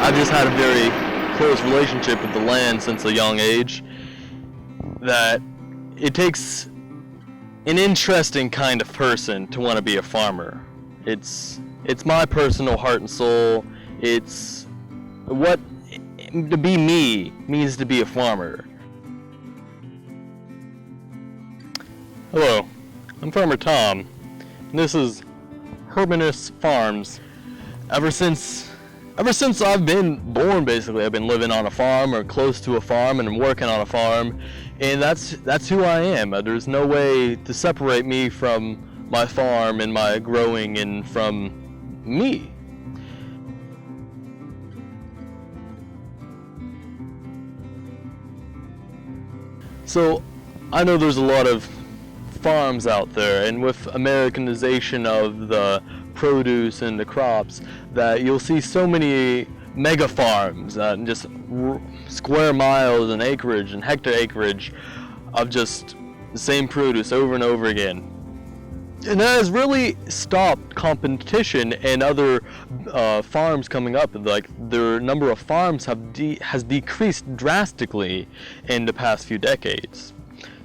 I've just had a very close relationship with the land since a young age, that it takes an interesting kind of person to want to be a farmer. It's my personal heart and soul. It's what to be me means to be a farmer. Hello, I'm Farmer Tom, and this is Hermanus Farms. Ever since I've been born, basically, I've been living on a farm or close to a farm and working on a farm, and that's who I am. There's no way to separate me from my farm and my growing and from me. So I know there's a lot of farms out there, and with Americanization of the produce and the crops, that you'll see so many mega farms, just square miles and acreage and hectare acreage of just the same produce over and over again. And that has really stopped competition and other farms coming up. Like, the number of farms has decreased drastically in the past few decades.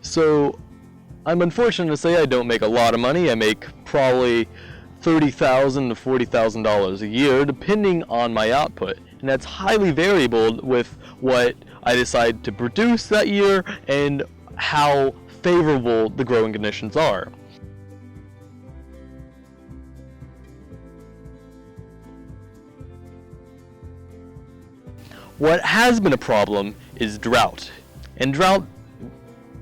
So I'm unfortunate to say I don't make a lot of money. I make probably $30,000 to $40,000 a year, depending on my output, and that's highly variable with what I decide to produce that year and how favorable the growing conditions are. What has been a problem is drought, and drought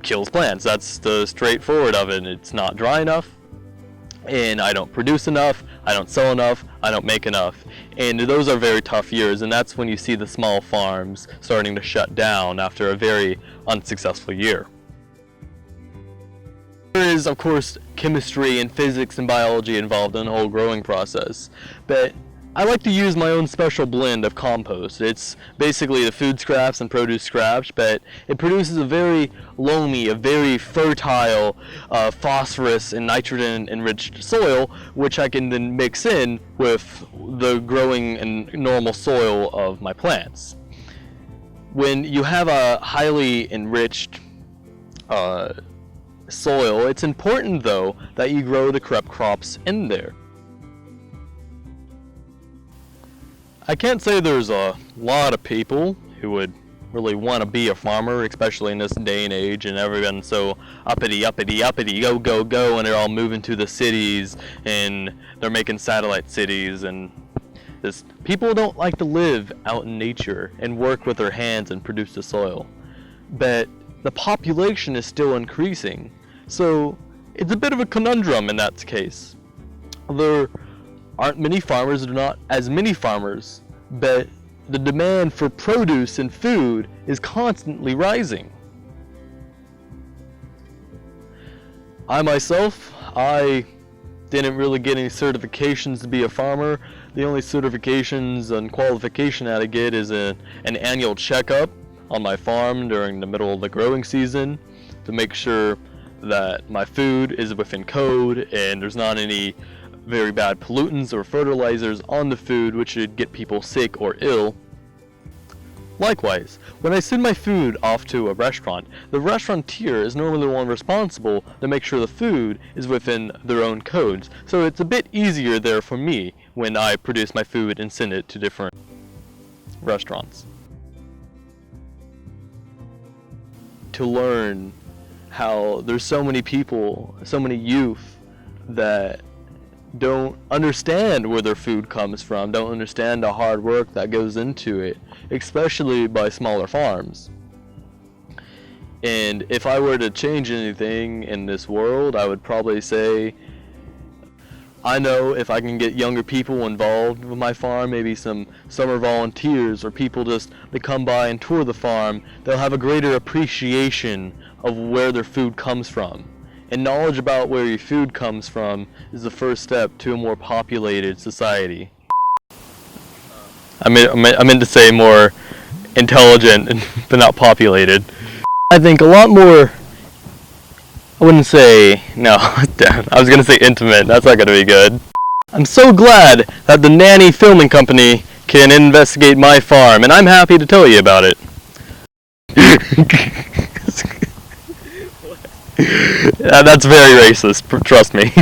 kills plants. That's the straightforward of it. It's not dry enough, and I don't produce enough, I don't sell enough, I don't make enough. And those are very tough years, and that's when you see the small farms starting to shut down after a very unsuccessful year. There is, of course, chemistry and physics and biology involved in the whole growing process, but I like to use my own special blend of compost. It's basically the food scraps and produce scraps, but it produces a very loamy, a very fertile, phosphorus and nitrogen enriched soil, which I can then mix in with the growing and normal soil of my plants. When you have a highly enriched soil, it's important though that you grow the correct crops in there. I can't say there's a lot of people who would really want to be a farmer, especially in this day and age, and everyone's so uppity, go, go, go, and they're all moving to the cities, and they're making satellite cities, and people don't like to live out in nature and work with their hands and produce the soil. But the population is still increasing, so it's a bit of a conundrum in that case. There aren't many farmers, there are not as many farmers, but the demand for produce and food is constantly rising. I myself, I didn't really get any certifications to be a farmer. The only certifications and qualification that I get is an annual checkup on my farm during the middle of the growing season to make sure that my food is within code and there's not any very bad pollutants or fertilizers on the food which would get people sick or ill. Likewise, when I send my food off to a restaurant, the restaurateur is normally the one responsible to make sure the food is within their own codes, so it's a bit easier there for me when I produce my food and send it to different restaurants. To learn how there's so many people, so many youth that don't understand where their food comes from, don't understand the hard work that goes into it, especially by smaller farms. And if I were to change anything in this world, I would probably say, I know if I can get younger people involved with my farm, maybe some summer volunteers or people just to come by and tour the farm, they'll have a greater appreciation of where their food comes from. And knowledge about where your food comes from is the first step to a more populated society. I meant to say more intelligent, but not populated. I think a lot more, I wouldn't say, no, I was going to say intimate, that's not going to be good. I'm so glad that the Nanny Filming Company can investigate my farm, and I'm happy to tell you about it. That's very racist, trust me.